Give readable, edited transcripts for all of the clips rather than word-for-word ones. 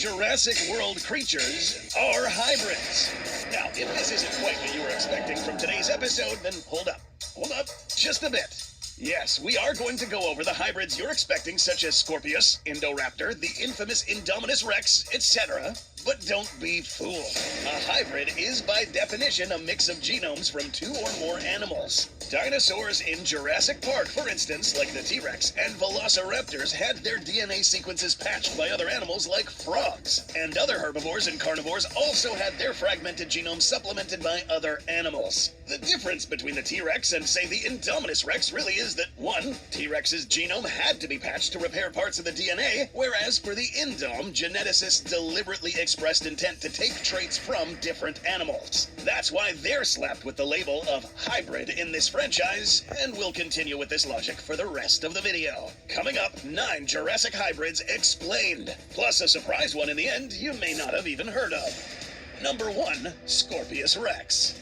Jurassic World creatures are hybrids. Now, if this isn't quite what you were expecting from today's episode, then hold up. Hold up just a bit. Yes, we are going to go over the hybrids you're expecting, such as Scorpius, Indoraptor, the infamous Indominus Rex, etc. But don't be fooled. A hybrid is, by definition, a mix of genomes from two or more animals. Dinosaurs in Jurassic Park, for instance, like the T-Rex and Velociraptors, had their DNA sequences patched by other animals like frogs. And other herbivores and carnivores also had their fragmented genomes supplemented by other animals. The difference between the T-Rex and, say, the Indominus Rex really is that, one, T-Rex's genome had to be patched to repair parts of the DNA, whereas for the Indom, geneticists deliberately expressed intent to take traits from different animals. That's why they're slapped with the label of hybrid in this franchise, and we'll continue with this logic for the rest of the video. Coming up, 9 Jurassic hybrids explained, plus a surprise one in the end you may not have even heard of. Number 1, Scorpius Rex.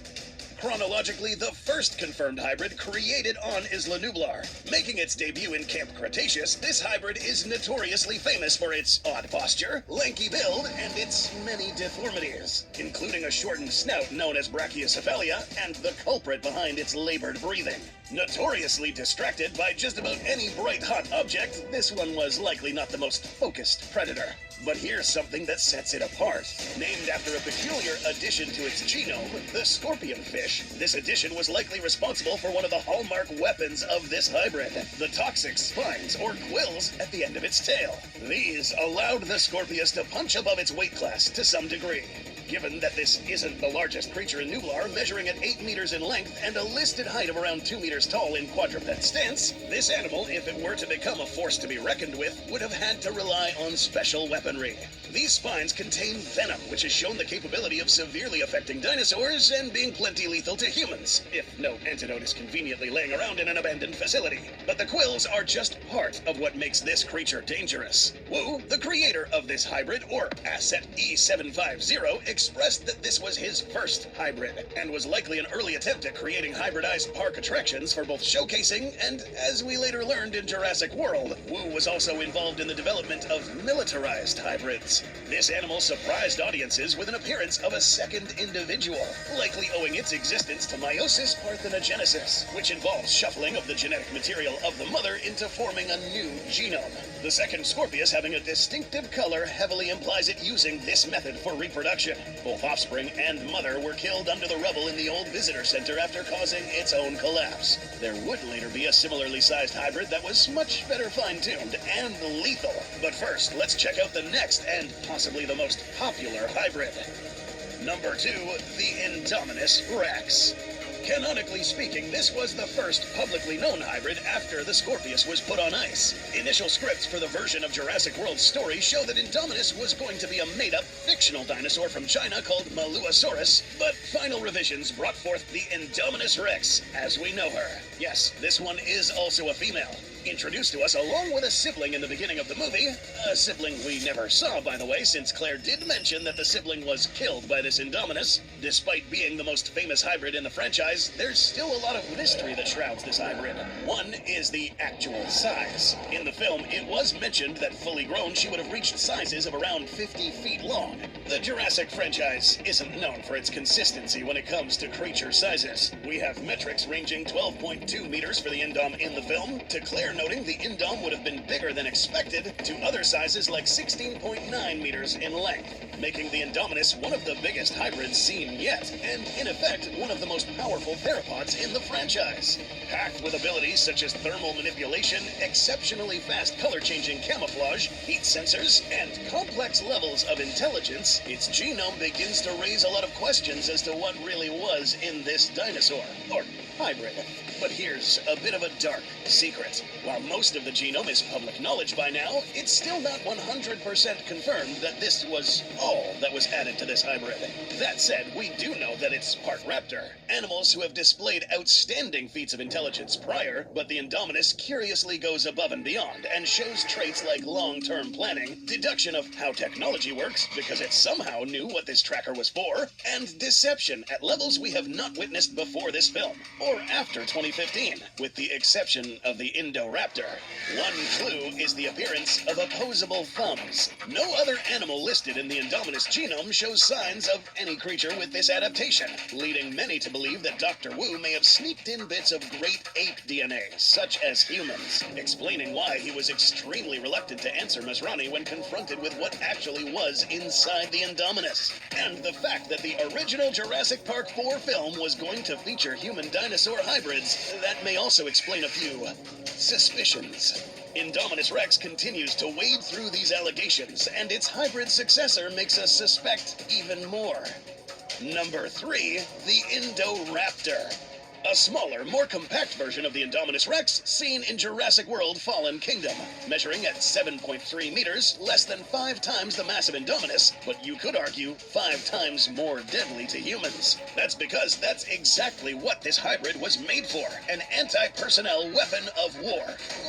Chronologically, the first confirmed hybrid created on Isla Nublar. Making its debut in Camp Cretaceous, this hybrid is notoriously famous for its odd posture, lanky build, and its many deformities, including a shortened snout known as brachiocephalia and the culprit behind its labored breathing. Notoriously distracted by just about any bright hot object, this one was likely not the most focused predator. But here's something that sets it apart. Named after a peculiar addition to its genome, the scorpion fish, this addition was likely responsible for one of the hallmark weapons of this hybrid, the toxic spines or quills at the end of its tail. These allowed the Scorpius to punch above its weight class to some degree. Given that this isn't the largest creature in Nublar, measuring at 8 meters in length and a listed height of around 2 meters tall in quadruped stance, this animal, if it were to become a force to be reckoned with, would have had to rely on special weaponry. These spines contain venom, which has shown the capability of severely affecting dinosaurs and being plenty lethal to humans, if no antidote is conveniently laying around in an abandoned facility. But the quills are just part of what makes this creature dangerous. Wu, the creator of this hybrid, or Asset E750, expressed that this was his first hybrid, and was likely an early attempt at creating hybridized park attractions for both showcasing and, as we later learned in Jurassic World, Wu was also involved in the development of militarized hybrids. This animal surprised audiences with an appearance of a second individual, likely owing its existence to meiosis parthenogenesis, which involves shuffling of the genetic material of the mother into forming a new genome. The second Scorpius having a distinctive color heavily implies it using this method for reproduction. Both offspring and mother were killed under the rubble in the old visitor center after causing its own collapse. There would later be a similarly sized hybrid that was much better fine-tuned and lethal. But first, let's check out the next and possibly the most popular hybrid. Number 2, the Indominus Rex. Canonically speaking, this was the first publicly known hybrid after the Scorpius was put on ice. Initial scripts for the version of Jurassic World's story show that Indominus was going to be a made-up, fictional dinosaur from China called Maluosaurus, but final revisions brought forth the Indominus Rex as we know her. Yes, this one is also a female. Introduced to us along with a sibling in the beginning of the movie, a sibling we never saw, by the way, since Claire did mention that the sibling was killed by this Indominus. Despite being the most famous hybrid in the franchise, there's still a lot of mystery that shrouds this hybrid. One is the actual size. In the film, it was mentioned that fully grown, she would have reached sizes of around 50 feet long. The Jurassic franchise isn't known for its consistency when it comes to creature sizes. We have metrics ranging 12.2 meters for the Indom in the film, to Claire noting the Indom would have been bigger than expected, to other sizes like 16.9 meters in length, making the Indominus one of the biggest hybrids seen yet, and in effect, one of the most powerful theropods in the franchise. Packed with abilities such as thermal manipulation, exceptionally fast color-changing camouflage, heat sensors, and complex levels of intelligence, its genome begins to raise a lot of questions as to what really was in this dinosaur, or hybrid. But here's a bit of a dark secret. While most of the genome is public knowledge by now, it's still not 100% confirmed that this was all that was added to this hybrid. That said, we do know that it's part raptor, animals who have displayed outstanding feats of intelligence prior, but the Indominus curiously goes above and beyond and shows traits like long-term planning, deduction of how technology works because it somehow knew what this tracker was for, and deception at levels we have not witnessed before this film, or after 2015, with the exception of the Indoraptor. One clue is the appearance of opposable thumbs. No other animal listed in the Indominus genome shows signs of any creature with this adaptation, leading many to believe that Dr. Wu may have sneaked in bits of great ape DNA, such as humans, explaining why he was extremely reluctant to answer Masrani when confronted with what actually was inside the Indominus. And the fact that the original Jurassic Park 4 film was going to feature human dinosaur hybrids, that may also explain a few suspicions. Indominus Rex continues to wade through these allegations, and its hybrid successor makes us suspect even more. Number 3, the Indoraptor. A smaller, more compact version of the Indominus Rex seen in Jurassic World Fallen Kingdom, measuring at 7.3 meters, less than 5 times the mass of Indominus, but you could argue 5 times more deadly to humans. That's because that's exactly what this hybrid was made for, an anti-personnel weapon of war,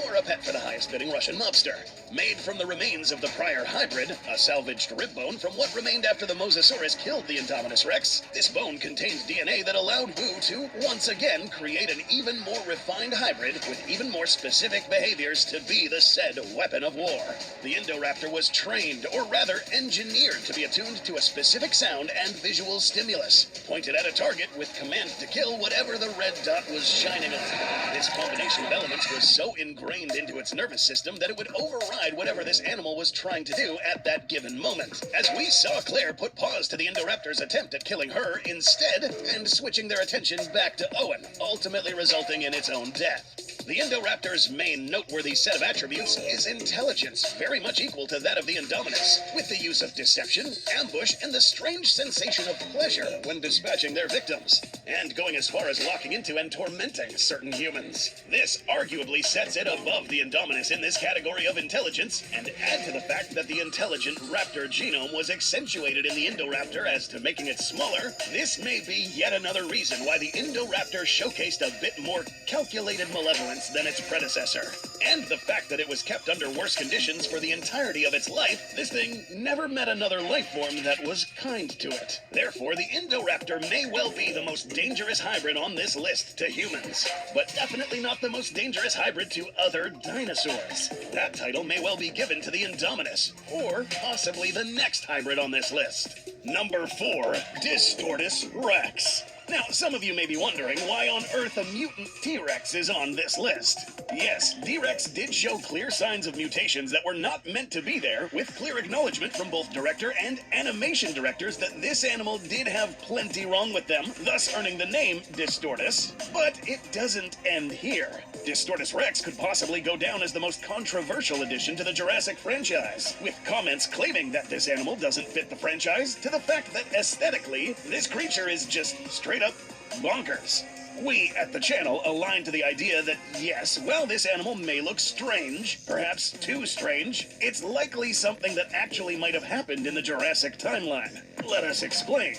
or a pet for the highest bidding Russian mobster. Made from the remains of the prior hybrid, a salvaged rib bone from what remained after the Mosasaurus killed the Indominus Rex, this bone contained DNA that allowed Wu to, once again, create an even more refined hybrid with even more specific behaviors to be the said weapon of war. The Indoraptor was trained, or rather engineered, to be attuned to a specific sound and visual stimulus, pointed at a target with command to kill whatever the red dot was shining on. This combination of elements was so ingrained into its nervous system that it would override whatever this animal was trying to do at that given moment, as we saw Claire put pause to the Indoraptor's attempt at killing her instead, and switching their attention back to Owen, ultimately resulting in its own death. The Indoraptor's main noteworthy set of attributes is intelligence, very much equal to that of the Indominus, with the use of deception, ambush, and the strange sensation of pleasure when dispatching their victims, and going as far as locking into and tormenting certain humans. This arguably sets it above the Indominus in this category of intelligence, and add to the fact that the intelligent raptor genome was accentuated in the Indoraptor as to making it smaller, this may be yet another reason why the Indoraptor showcased a bit more calculated malevolence than its predecessor. And the fact that it was kept under worse conditions for the entirety of its life, this thing never met another life form that was kind to it. Therefore, the Indoraptor may well be the most dangerous hybrid on this list to humans, but definitely not the most dangerous hybrid to other dinosaurs. That title may well be given to the Indominus, or possibly the next hybrid on this list. Number 4, Distortus Rex. Now, some of you may be wondering why on earth a mutant T-Rex is on this list. Yes, D-Rex did show clear signs of mutations that were not meant to be there, with clear acknowledgement from both director and animation directors that this animal did have plenty wrong with them, thus earning the name Distortus. But it doesn't end here. Distortus Rex could possibly go down as the most controversial addition to the Jurassic franchise, with comments claiming that this animal doesn't fit the franchise, to the fact that aesthetically, this creature is just straight up bonkers. We at the channel align to the idea that yes, while this animal may look strange, perhaps too strange, it's likely something that actually might have happened in the Jurassic timeline. Let us explain.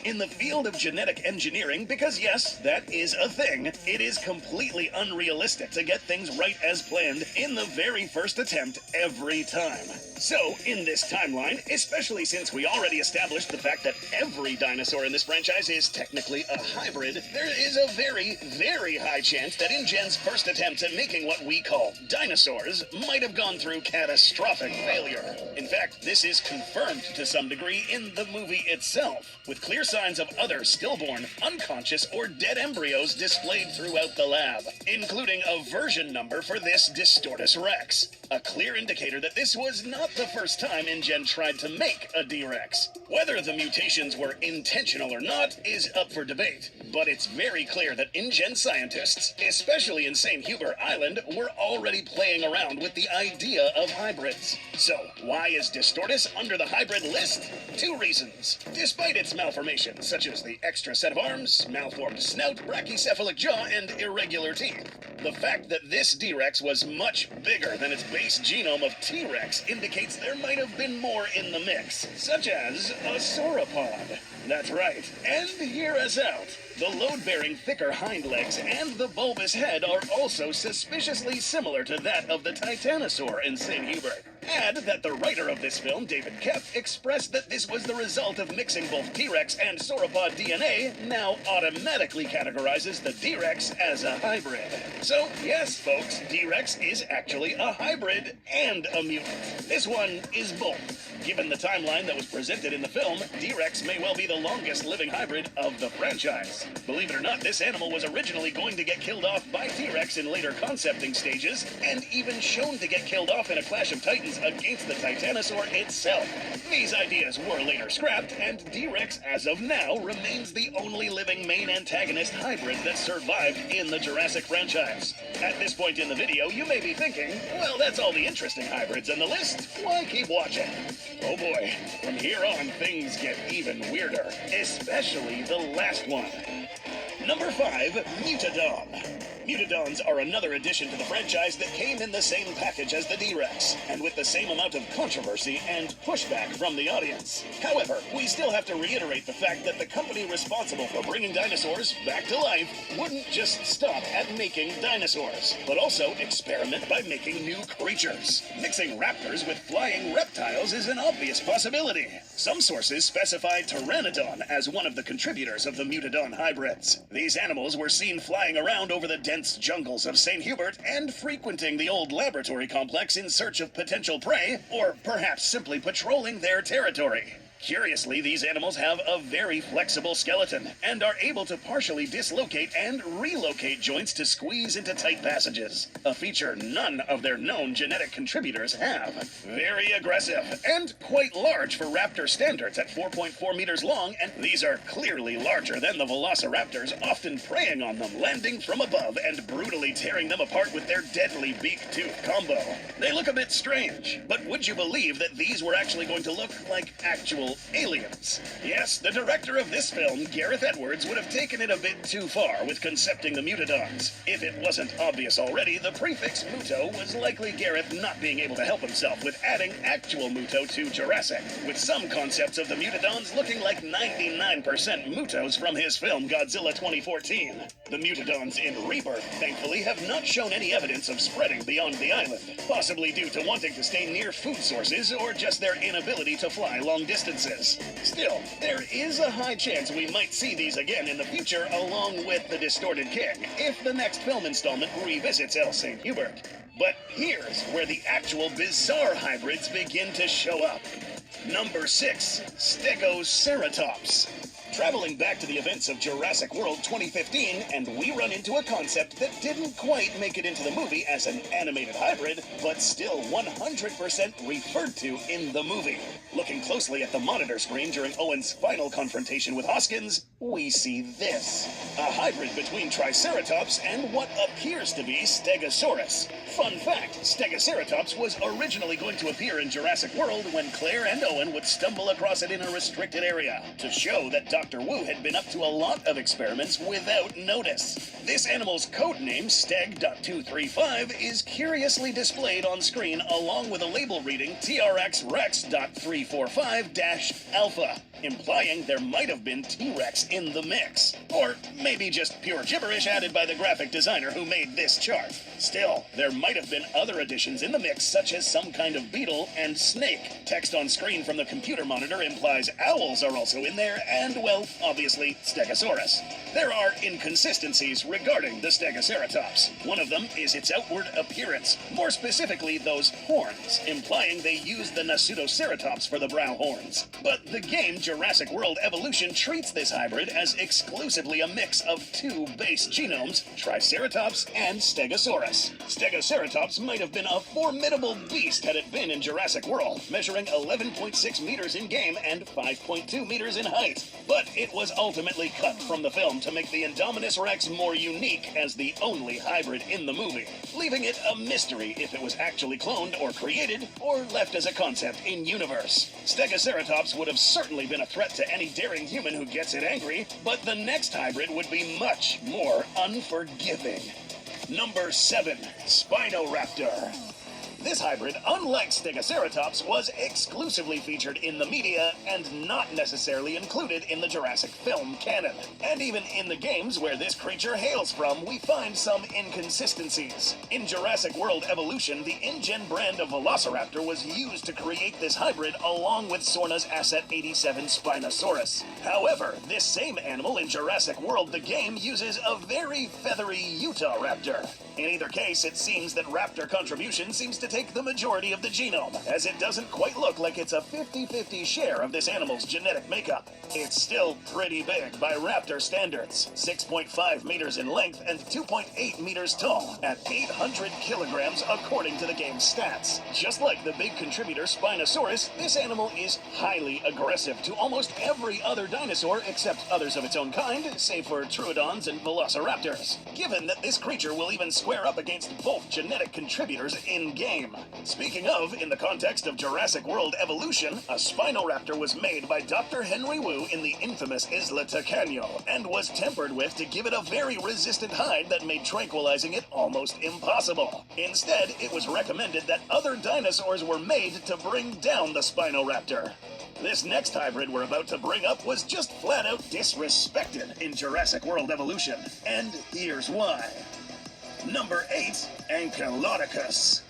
In the field of genetic engineering, because yes, that is a thing, it is completely unrealistic to get things right as planned in the very first attempt every time. So, in this timeline, especially since we already established the fact that every dinosaur in this franchise is technically a hybrid, there is a very, very high chance that InGen's first attempt at making what we call dinosaurs might have gone through catastrophic failure. In fact, this is confirmed to some degree in the movie itself, with clear signs of other stillborn, unconscious, or dead embryos displayed throughout the lab, including a version number for this Distortus Rex, a clear indicator that this was not the first time InGen tried to make a D-Rex. Whether the mutations were intentional or not is up for debate, but it's very clear that InGen scientists, especially in St. Hubert Island, were already playing around with the idea of hybrids. So, why is Distortus under the hybrid list? 2 reasons. Despite its malformations, such as the extra set of arms, malformed snout, brachycephalic jaw, and irregular teeth, the fact that this D-Rex was much bigger than its base genome of T-Rex indicates there might have been more in the mix, such as a sauropod. That's right, and hear us out. The load-bearing thicker hind legs and the bulbous head are also suspiciously similar to that of the Titanosaur in St. Hubert. Add that the writer of this film, David Koepp, expressed that this was the result of mixing both T-Rex and sauropod DNA, now automatically categorizes the D-Rex as a hybrid. So, yes, folks, D-Rex is actually a hybrid and a mutant. This one is both. Given the timeline that was presented in the film, D-Rex may well be the longest living hybrid of the franchise. Believe it or not, this animal was originally going to get killed off by T-Rex in later concepting stages, and even shown to get killed off in a Clash of Titans against the Titanosaur itself. These ideas were later scrapped, and D-Rex, as of now, remains the only living main antagonist hybrid that survived in the Jurassic franchise. At this point in the video, you may be thinking, well, that's all the interesting hybrids in the list. Why keep watching? Oh boy, from here on, things get even weirder, especially the last one. Number 5, Mutadon. Mutadons are another addition to the franchise that came in the same package as the D-Rex, and with the same amount of controversy and pushback from the audience. However, we still have to reiterate the fact that the company responsible for bringing dinosaurs back to life wouldn't just stop at making dinosaurs, but also experiment by making new creatures. Mixing raptors with flying reptiles is an obvious possibility. Some sources specify Pteranodon as one of the contributors of the Mutadon hybrids. These animals were seen flying around over the dense jungles of St. Hubert and frequenting the old laboratory complex in search of potential prey, or perhaps simply patrolling their territory. Curiously, these animals have a very flexible skeleton and are able to partially dislocate and relocate joints to squeeze into tight passages, a feature none of their known genetic contributors have. Very aggressive and quite large for raptor standards at 4.4 meters long, and these are clearly larger than the velociraptors, often preying on them, landing from above and brutally tearing them apart with their deadly beak-tooth combo. They look a bit strange, but would you believe that these were actually going to look like actual aliens? Yes, the director of this film, Gareth Edwards, would have taken it a bit too far with concepting the Mutadons. If it wasn't obvious already, the prefix Muto was likely Gareth not being able to help himself with adding actual Muto to Jurassic, with some concepts of the Mutadons looking like 99% Mutos from his film Godzilla 2014. The Mutadons in Rebirth, thankfully, have not shown any evidence of spreading beyond the island, possibly due to wanting to stay near food sources or just their inability to fly long distances. Still, there is a high chance we might see these again in the future along with the Distorted King, if the next film installment revisits El St. Hubert. But here's where the actual bizarre hybrids begin to show up. Number 6, Stegoceratops. Traveling back to the events of Jurassic World 2015, and we run into a concept that didn't quite make it into the movie as an animated hybrid, but still 100% referred to in the movie. Looking closely at the monitor screen during Owen's final confrontation with Hoskins, we see this. A hybrid between Triceratops and what appears to be Stegosaurus. Fun fact, Stegoceratops was originally going to appear in Jurassic World when Claire and Owen would stumble across it in a restricted area, to show that Dr. Wu had been up to a lot of experiments without notice. This animal's codename, Steg.235, is curiously displayed on screen along with a label reading TRX-Rex.345-Alpha, implying there might have been T-Rex in the mix. Or maybe just pure gibberish added by the graphic designer who made this chart. Still, there might have been other additions in the mix, such as some kind of beetle and snake. Text on screen from the computer monitor implies owls are also in there, and, well, obviously, Stegosaurus. There are inconsistencies regarding the Stegoceratops. One of them is its outward appearance, more specifically those horns, implying they used the Nasutoceratops for the brow horns. But the game Jurassic World Evolution treats this hybrid as exclusively a mix of two base genomes, Triceratops and Stegosaurus. Stegoceratops might have been a formidable beast had it been in Jurassic World, measuring 11.6 meters in game and 5.2 meters in height. But it was ultimately cut from the film to make the Indominus Rex more unique as the only hybrid in the movie, leaving it a mystery if it was actually cloned or created, or left as a concept in universe. Stegoceratops would have certainly been a threat to any daring human who gets it angry, but the next hybrid would be much more unforgiving. Number 7, Spinoraptor. This hybrid, unlike Stegoceratops, was exclusively featured in the media and not necessarily included in the Jurassic film canon. And even in the games where this creature hails from, we find some inconsistencies. In Jurassic World Evolution, the InGen brand of Velociraptor was used to create this hybrid along with Sorna's Asset 87 Spinosaurus. However, this same animal in Jurassic World the game uses a very feathery Utahraptor. In either case, it seems that raptor contribution seems to take the majority of the genome, as it doesn't quite look like it's a 50-50 share of this animal's genetic makeup. It's still pretty big by raptor standards, 6.5 meters in length and 2.8 meters tall, at 800 kilograms according to the game's stats. Just like the big contributor Spinosaurus, this animal is highly aggressive to almost every other dinosaur except others of its own kind, save for Troodons and Velociraptors, given that this creature will even square up against both genetic contributors in-game. Speaking of, in the context of Jurassic World Evolution, a Spinoraptor was made by Dr. Henry Wu in the infamous Isla Tacaño, and was tempered with to give it a very resistant hide that made tranquilizing it almost impossible. Instead, it was recommended that other dinosaurs were made to bring down the Spinoraptor. This next hybrid we're about to bring up was just flat out disrespected in Jurassic World Evolution, and here's why. Number 8, Ankylodocus.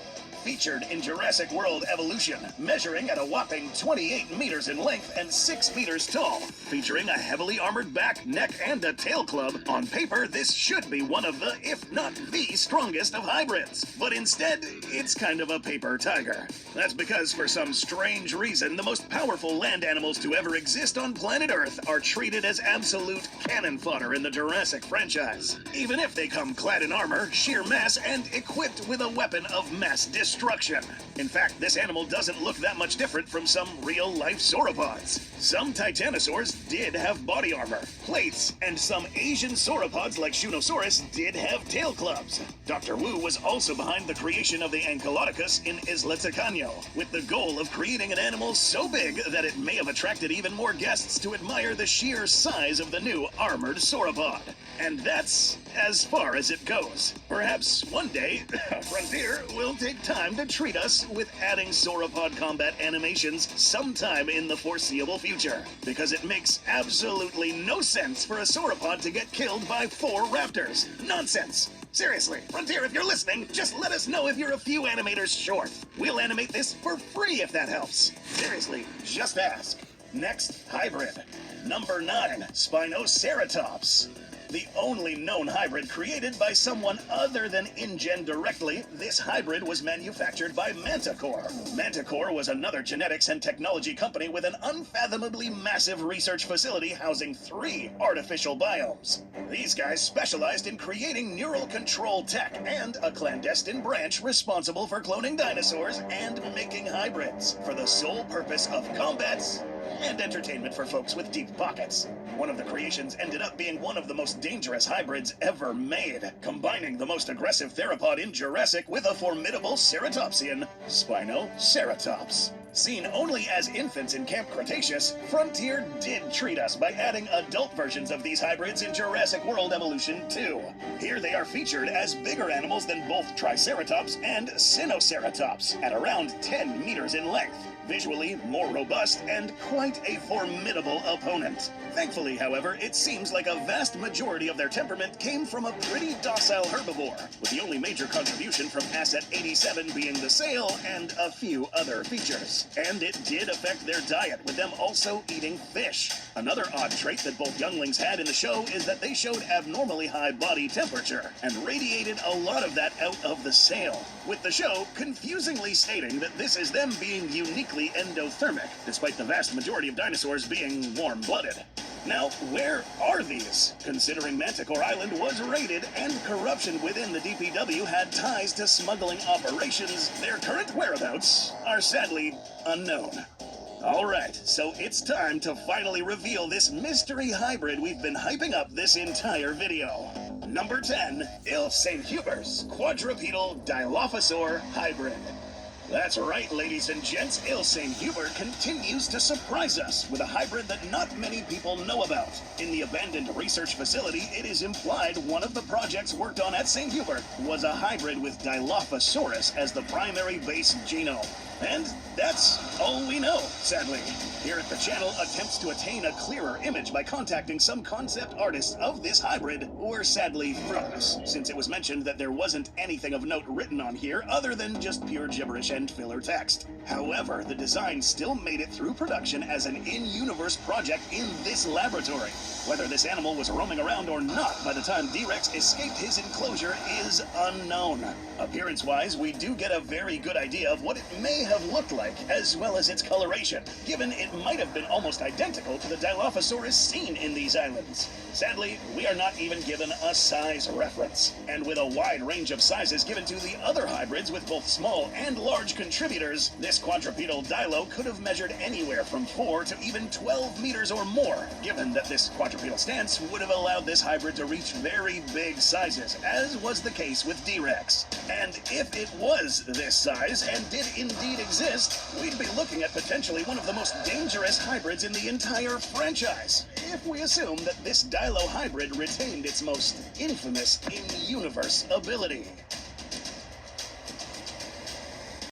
Featured in Jurassic World Evolution, measuring at a whopping 28 meters in length and 6 meters tall. Featuring a heavily armored back, neck, and a tail club, on paper this should be one of the, if not the strongest of hybrids. But instead, it's kind of a paper tiger. That's because, for some strange reason, the most powerful land animals to ever exist on planet Earth are treated as absolute cannon fodder in the Jurassic franchise. Even if they come clad in armor, sheer mass, and equipped with a weapon of mass destruction. In fact, this animal doesn't look that much different from some real-life sauropods. Some titanosaurs did have body armor, plates, and some Asian sauropods like Shunosaurus did have tail clubs. Dr. Wu was also behind the creation of the Ankylodocus in Isla Tacaño, with the goal of creating an animal so big that it may have attracted even more guests to admire the sheer size of the new armored sauropod. And that's as far as it goes. Perhaps one day, Frontier will take time to treat us with adding sauropod combat animations sometime in the foreseeable future, because it makes absolutely no sense for a sauropod to get killed by 4 raptors. Nonsense! Seriously, Frontier, if you're listening, just let us know if you're a few animators short. We'll animate this for free if that helps. Seriously, just ask. Next, hybrid. Number 9, Spinoceratops. The only known hybrid created by someone other than InGen directly, this hybrid was manufactured by Manticore. Manticore was another genetics and technology company with an unfathomably massive research facility housing 3 artificial biomes. These guys specialized in creating neural control tech and a clandestine branch responsible for cloning dinosaurs and making hybrids for the sole purpose of combat and entertainment for folks with deep pockets. One of the creations ended up being one of the most dangerous hybrids ever made, combining the most aggressive theropod in Jurassic with a formidable ceratopsian, Spinoceratops. Seen only as infants in Camp Cretaceous, Frontier did treat us by adding adult versions of these hybrids in Jurassic World Evolution 2. Here they are featured as bigger animals than both Triceratops and Sinoceratops, at around 10 meters in length. Visually more robust and quite a formidable opponent. Thankfully, however, it seems like a vast majority of their temperament came from a pretty docile herbivore, with the only major contribution from Asset 87 being the sail and a few other features. And it did affect their diet, with them also eating fish. Another odd trait that both younglings had in the show is that they showed abnormally high body temperature, and radiated a lot of that out of the sail, with the show confusingly stating that this is them being uniquely endothermic, despite the vast majority of dinosaurs being warm-blooded. Now, where are these? Considering Manticore Island was raided and corruption within the DPW had ties to smuggling operations, their current whereabouts are sadly unknown. Alright, so it's time to finally reveal this mystery hybrid we've been hyping up this entire video. Number 10, Il St. Huber's Quadrupedal Dilophosaur Hybrid. That's right, ladies and gents. Ilsane Huber continues to surprise us with a hybrid that not many people know about. In the abandoned research facility, it is implied one of the projects worked on at St. Hubert was a hybrid with Dilophosaurus as the primary base genome. And that's all we know, sadly. Here at the channel, attempts to attain a clearer image by contacting some concept artists of this hybrid were sadly fruitless, since it was mentioned that there wasn't anything of note written on here other than just pure gibberish and filler text. However, the design still made it through production as an in-universe project in this laboratory. Whether this animal was roaming around or not by the time D-Rex escaped his enclosure is unknown. Appearance-wise, we do get a very good idea of what it may have looked like, as well as its coloration, given it might have been almost identical to the Dilophosaurus seen in these islands. Sadly, we are not even given a size reference. And with a wide range of sizes given to the other hybrids with both small and large contributors, this quadrupedal Dilo could have measured anywhere from 4 to even 12 meters or more, given that this quadrupedal stance would have allowed this hybrid to reach very big sizes, as was the case with D-Rex. And if it was this size, and did indeed exist, we'd be looking at potentially one of the most dangerous hybrids in the entire franchise, if we assume that this Dilo hybrid retained its most infamous in-universe ability.